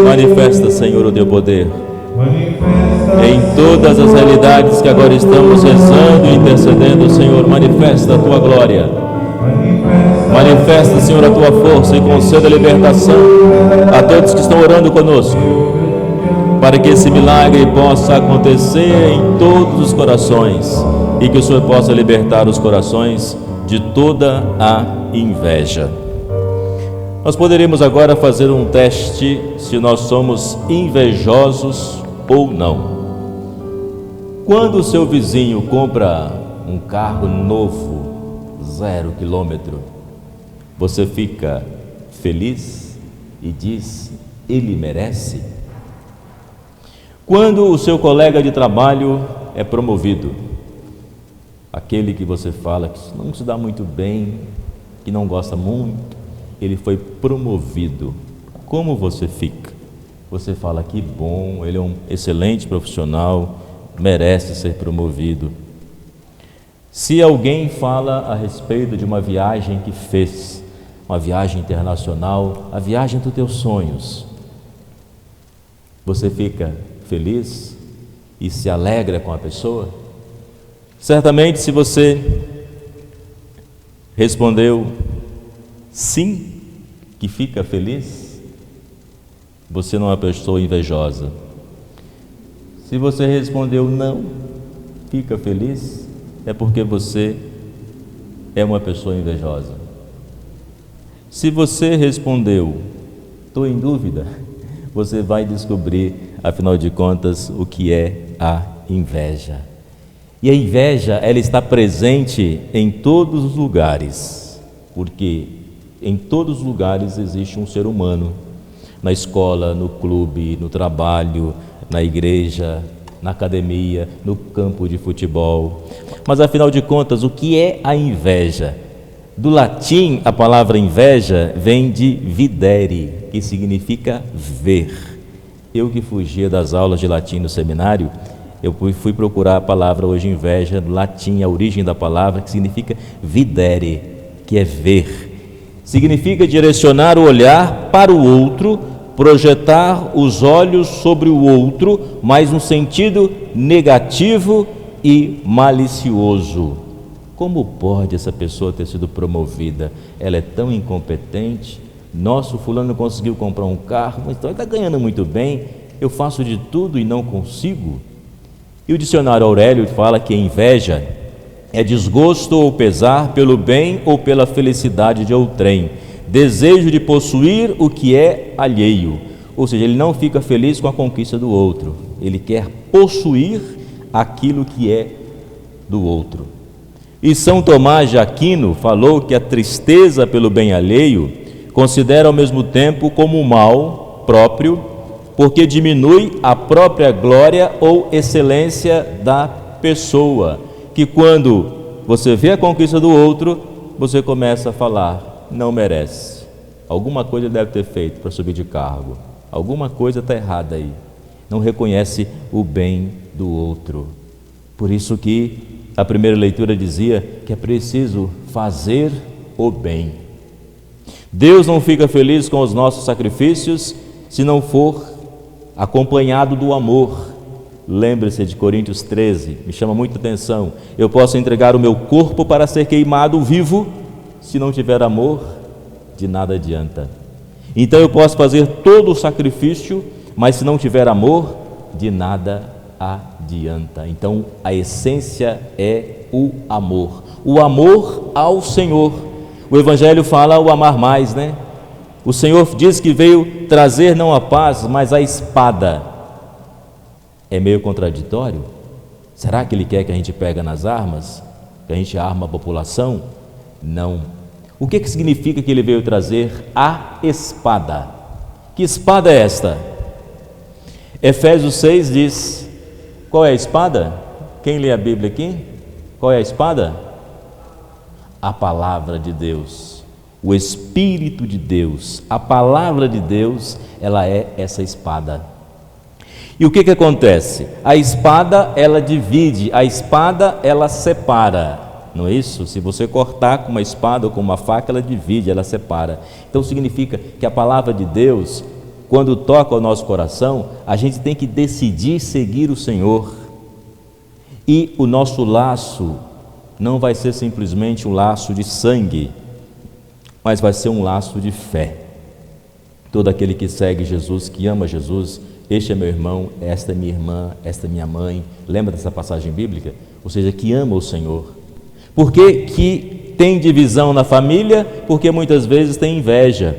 Manifesta, Senhor, o teu poder em todas as realidades que agora estamos rezando e intercedendo. Senhor, manifesta a tua glória, manifesta, Senhor, a tua força e conceda libertação a todos que estão orando conosco, para que esse milagre possa acontecer em todos os corações e que o Senhor possa libertar os corações de toda a inveja. Nós poderíamos agora fazer um teste se nós somos invejosos ou não. Quando o seu vizinho compra um carro novo, 0 quilômetro, você fica feliz e diz: ele merece? Quando o seu colega de trabalho é promovido, aquele que você fala que não se dá muito bem, que não gosta muito, ele foi promovido, como você fica? Você fala: que bom, ele é um excelente profissional, merece ser promovido. Se alguém fala a respeito de uma viagem que fez, uma viagem internacional, a viagem dos teus sonhos, você fica feliz e se alegra com a pessoa? Certamente, se você respondeu sim, que fica feliz, você não é uma pessoa invejosa. Se você respondeu não, fica feliz, é porque você é uma pessoa invejosa. Se você respondeu estou em dúvida, você vai descobrir, afinal de contas, o que é a inveja. E a inveja, ela está presente em todos os lugares, porque em todos os lugares existe um ser humano, na escola, no clube, no trabalho, na igreja, na academia, no campo de futebol. Mas afinal de contas, o que é a inveja? Do latim, a palavra inveja vem de videre, que significa ver. Eu que fugia das aulas de latim no seminário, eu fui procurar a palavra hoje inveja, no latim, a origem da palavra, que significa videre, que é ver. Significa direcionar o olhar para o outro, projetar os olhos sobre o outro, mas no sentido negativo e malicioso. Como pode essa pessoa ter sido promovida? Ela é tão incompetente. Nosso fulano conseguiu comprar um carro, mas então ele está ganhando muito bem. Eu faço de tudo e não consigo. E o dicionário Aurélio fala que a inveja é desgosto ou pesar pelo bem ou pela felicidade de outrem, desejo de possuir o que é alheio. Ou seja, ele não fica feliz com a conquista do outro, ele quer possuir aquilo que é do outro. E São Tomás de Aquino falou que a tristeza pelo bem alheio considera ao mesmo tempo como um mal próprio, porque diminui a própria glória ou excelência da pessoa, que quando você vê a conquista do outro, você começa a falar: não merece, alguma coisa deve ter feito para subir de cargo, alguma coisa está errada aí, não reconhece o bem do outro. Por isso que a primeira leitura dizia que é preciso fazer o bem. Deus não fica feliz com os nossos sacrifícios se não for acompanhado do amor. Lembre-se de Coríntios 13, me chama muita atenção. Eu posso entregar o meu corpo para ser queimado vivo, se não tiver amor, de nada adianta. Então eu posso fazer todo o sacrifício, mas se não tiver amor, de nada adianta. Então a essência é o amor ao Senhor. O Evangelho fala o amar mais, né? O Senhor diz que veio trazer não a paz, mas a espada. É meio contraditório? Será que Ele quer que a gente pegue nas armas? Que a gente arma a população? Não. O que significa que Ele veio trazer a espada? Que espada é esta? Efésios 6 diz: qual é a espada? Quem lê a Bíblia aqui? Qual é a espada? A palavra de Deus, o Espírito de Deus, a palavra de Deus, ela é essa espada. E o que acontece? A espada, ela divide, a espada, ela separa, não é isso? Se você cortar com uma espada ou com uma faca, ela divide, ela separa. Então significa que a palavra de Deus quando toca o nosso coração, a gente tem que decidir seguir o Senhor. E o nosso laço não vai ser simplesmente um laço de sangue, mas vai ser um laço de fé. Todo aquele que segue Jesus, que ama Jesus, este é meu irmão, esta é minha irmã, esta é minha mãe. Lembra dessa passagem bíblica? Ou seja, que ama o Senhor. Por que tem divisão na família? Porque muitas vezes tem inveja.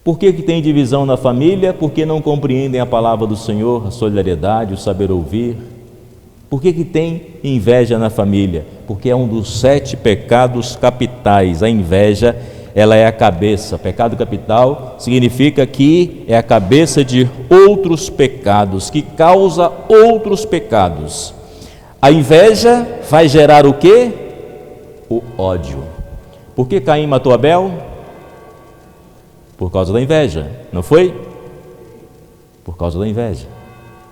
Por que tem divisão na família? Porque não compreendem a palavra do Senhor, a solidariedade, o saber ouvir. Por que tem inveja na família? Porque é um dos 7 pecados capitais. A inveja, ela é a cabeça. Pecado capital significa que é a cabeça de outros pecados, que causa outros pecados. A inveja vai gerar o quê? O ódio. Por que Caim matou Abel? Por causa da inveja, não foi? Por causa da inveja.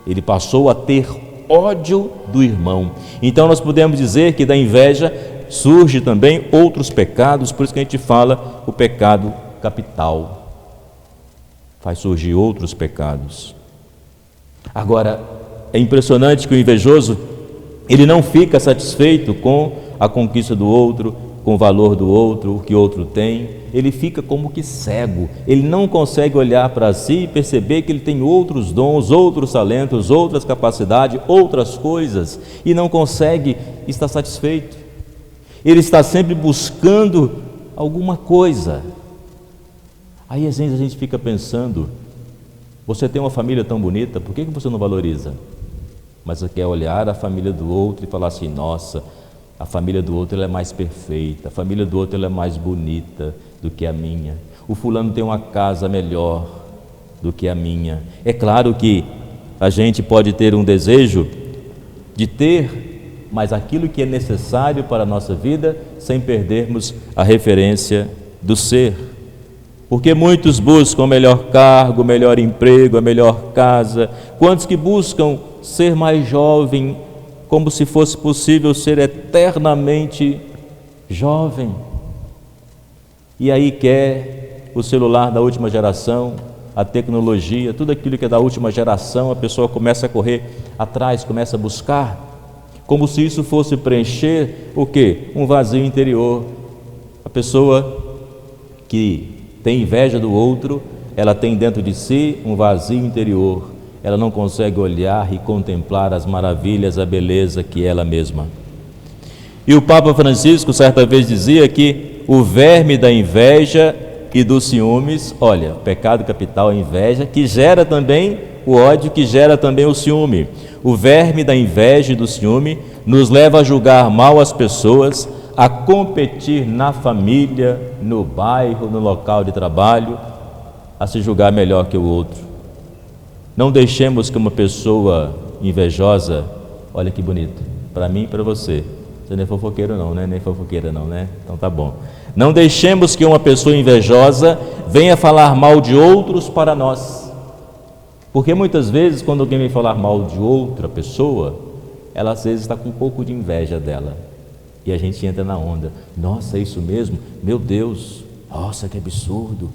Ele passou a ter ódio do irmão. Então nós podemos dizer que da inveja surge também outros pecados, por isso que a gente fala o pecado capital. Faz surgir outros pecados. Agora, é impressionante que o invejoso, ele não fica satisfeito com a conquista do outro, com o valor do outro, o que o outro tem. Ele fica como que cego, ele não consegue olhar para si e perceber que ele tem outros dons, outros talentos, outras capacidades, outras coisas, e não consegue estar satisfeito. Ele está sempre buscando alguma coisa. Aí às vezes a gente fica pensando, você tem uma família tão bonita, por que você não valoriza? Mas você quer olhar a família do outro e falar assim, nossa, a família do outro ela é mais perfeita, a família do outro ela é mais bonita do que a minha. O fulano tem uma casa melhor do que a minha. É claro que a gente pode ter um desejo de ter, mas aquilo que é necessário para a nossa vida, sem perdermos a referência do ser. Porque muitos buscam o melhor cargo, o melhor emprego, a melhor casa. Quantos que buscam ser mais jovem, como se fosse possível ser eternamente jovem. E aí quer o celular da última geração, a tecnologia, tudo aquilo que é da última geração, a pessoa começa a correr atrás, começa a buscar, como se isso fosse preencher o quê? Um vazio interior. A pessoa que tem inveja do outro, ela tem dentro de si um vazio interior. Ela não consegue olhar e contemplar as maravilhas, a beleza que é ela mesma. E o Papa Francisco certa vez dizia que o verme da inveja e dos ciúmes, olha, o pecado capital é a inveja, que gera também o ódio, que gera também o ciúme. O verme da inveja e do ciúme nos leva a julgar mal as pessoas, a competir na família, no bairro, no local de trabalho, a se julgar melhor que o outro. Não deixemos que uma pessoa invejosa, olha que bonito, para mim e para você. Você não é fofoqueiro não, né? Nem fofoqueira não, né? Então tá bom. Não deixemos que uma pessoa invejosa venha falar mal de outros para nós. Porque muitas vezes, quando alguém vem falar mal de outra pessoa, ela às vezes está com um pouco de inveja dela. E a gente entra na onda. Nossa, é isso mesmo? Meu Deus, nossa, que absurdo.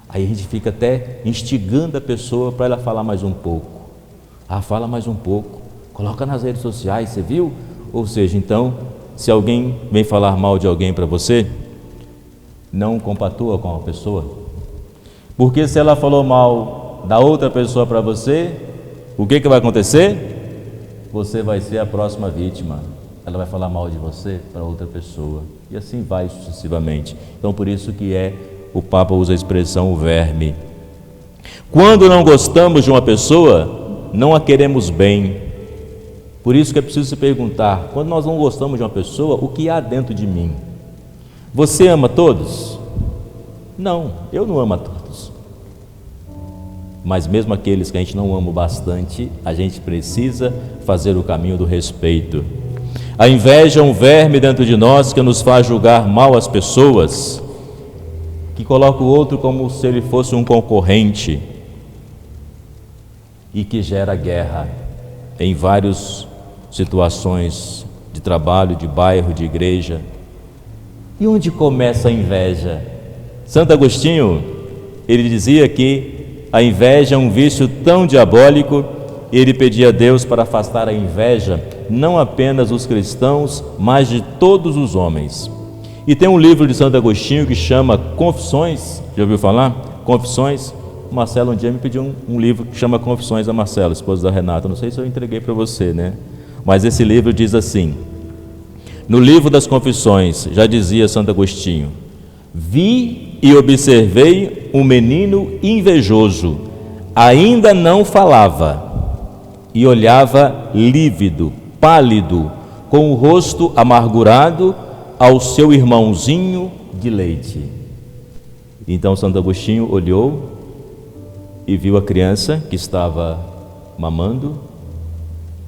Aí a gente fica até instigando a pessoa para ela falar mais um pouco. Ah, fala mais um pouco. Coloca nas redes sociais, você viu? Ou seja, então, se alguém vem falar mal de alguém para você, não compatua com a pessoa. Porque se ela falou mal da outra pessoa para você, o que vai acontecer? Você vai ser a próxima vítima. Ela vai falar mal de você para outra pessoa. E assim vai sucessivamente. Então, por isso que o Papa usa a expressão o verme. Quando não gostamos de uma pessoa, não a queremos bem. Por isso que é preciso se perguntar, quando nós não gostamos de uma pessoa, o que há dentro de mim? Você ama todos? Não, eu não amo a todos. Mas mesmo aqueles que a gente não ama bastante, a gente precisa fazer o caminho do respeito. A inveja é um verme dentro de nós que nos faz julgar mal as pessoas, que coloca o outro como se ele fosse um concorrente e que gera guerra em várias situações de trabalho, de bairro, de igreja. E onde começa a inveja? Santo Agostinho, ele dizia que a inveja é um vício tão diabólico, ele pedia a Deus para afastar a inveja, não apenas dos cristãos, mas de todos os homens. E tem um livro de Santo Agostinho que chama Confissões, já ouviu falar? Confissões. O Marcelo um dia me pediu um livro que chama Confissões, a Marcelo, esposa da Renata, não sei se eu entreguei para você, né? Mas esse livro diz assim: no livro das Confissões, já dizia Santo Agostinho, vi e observei um menino invejoso, ainda não falava, e olhava lívido, pálido, com o rosto amargurado ao seu irmãozinho de leite. Então Santo Agostinho olhou e viu a criança que estava mamando,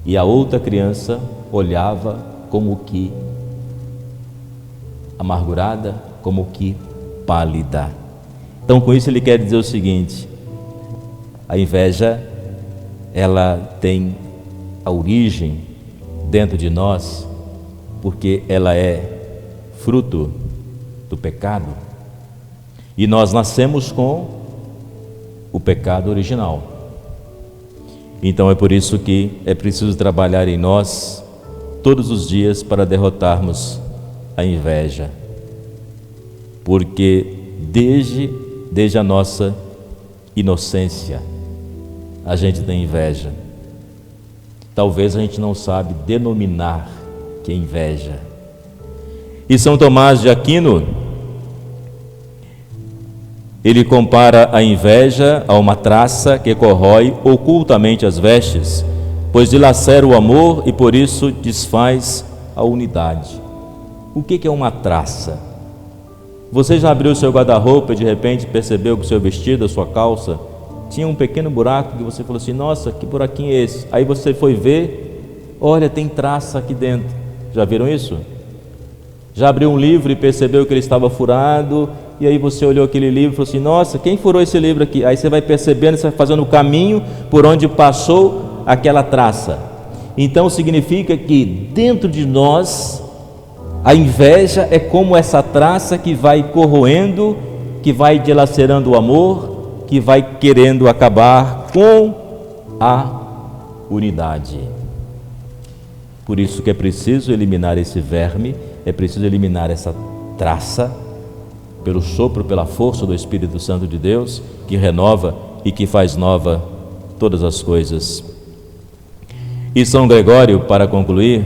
e a outra criança olhava como que amargurada, como que pálida. Então com isso ele quer dizer o seguinte: a inveja, ela tem a origem dentro de nós, porque ela é fruto do pecado, e nós nascemos com o pecado original. Então é por isso que é preciso trabalhar em nós todos os dias para derrotarmos a inveja, porque desde a nossa inocência a gente tem inveja. Talvez a gente não sabe denominar que é inveja. E São Tomás de Aquino, ele compara a inveja a uma traça que corrói ocultamente as vestes, pois dilacera o amor e por isso desfaz a unidade. O que é uma traça? Você já abriu o seu guarda-roupa e de repente percebeu que o seu vestido, a sua calça, tinha um pequeno buraco que você falou assim: nossa, que buraquinho é esse? Aí você foi ver, olha, tem traça aqui dentro. Já viram isso? Já abriu um livro e percebeu que ele estava furado, e aí você olhou aquele livro e falou assim: nossa, quem furou esse livro aqui? Aí você vai percebendo, você vai fazendo o caminho por onde passou aquela traça. Então significa que dentro de nós a inveja é como essa traça que vai corroendo, que vai dilacerando o amor, que vai querendo acabar com a unidade. Por isso que é preciso eliminar esse verme, é preciso eliminar essa traça, pelo sopro, pela força do Espírito Santo de Deus, que renova e que faz nova todas as coisas. E São Gregório, para concluir,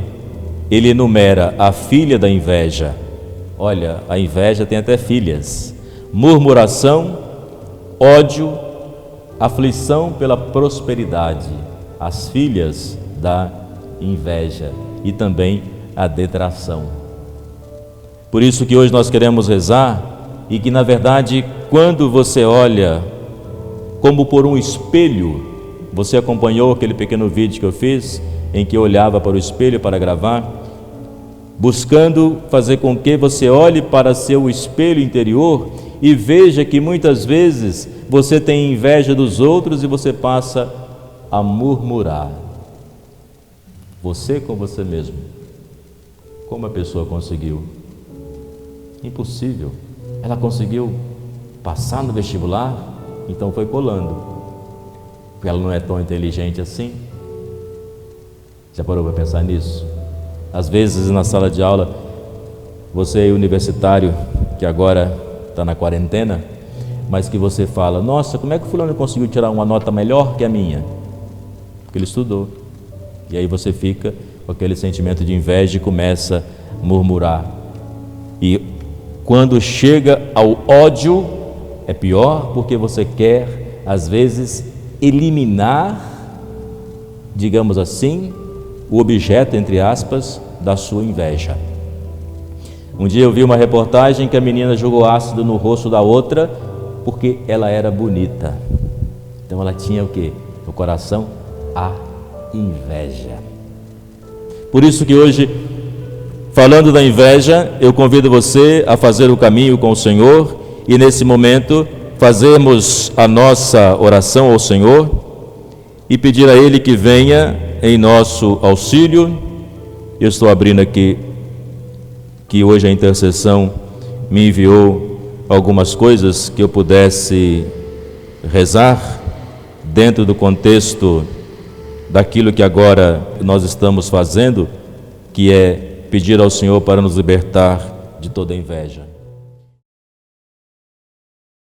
ele enumera a filha da inveja. Olha, a inveja tem até filhas: murmuração, ódio, aflição pela prosperidade, as filhas da inveja, e também a detração. Por isso que hoje nós queremos rezar, e que na verdade, quando você olha como por um espelho, você acompanhou aquele pequeno vídeo que eu fiz, em que eu olhava para o espelho para gravar, buscando fazer com que você olhe para seu espelho interior e veja que muitas vezes você tem inveja dos outros e você passa a murmurar. Você com você mesmo. Como a pessoa conseguiu? Impossível. Ela conseguiu passar no vestibular, então foi colando, porque ela não é tão inteligente assim. Já parou para pensar nisso? Às vezes na sala de aula, você é universitário, que agora está na quarentena, mas que você fala: nossa, como é que o fulano conseguiu tirar uma nota melhor que a minha? Porque ele estudou. E aí você fica com aquele sentimento de inveja e começa a murmurar. E quando chega ao ódio, é pior, porque você quer, às vezes, eliminar, digamos assim, o objeto, entre aspas, da sua inveja. Um dia eu vi uma reportagem que a menina jogou ácido no rosto da outra porque ela era bonita. Então ela tinha o quê? No coração, a inveja. Por isso que hoje, falando da inveja, eu convido você a fazer o caminho com o Senhor e nesse momento fazermos a nossa oração ao Senhor e pedir a Ele que venha em nosso auxílio. Eu estou abrindo aqui que hoje a intercessão me enviou algumas coisas que eu pudesse rezar dentro do contexto daquilo que agora nós estamos fazendo, que é pedir ao Senhor para nos libertar de toda inveja.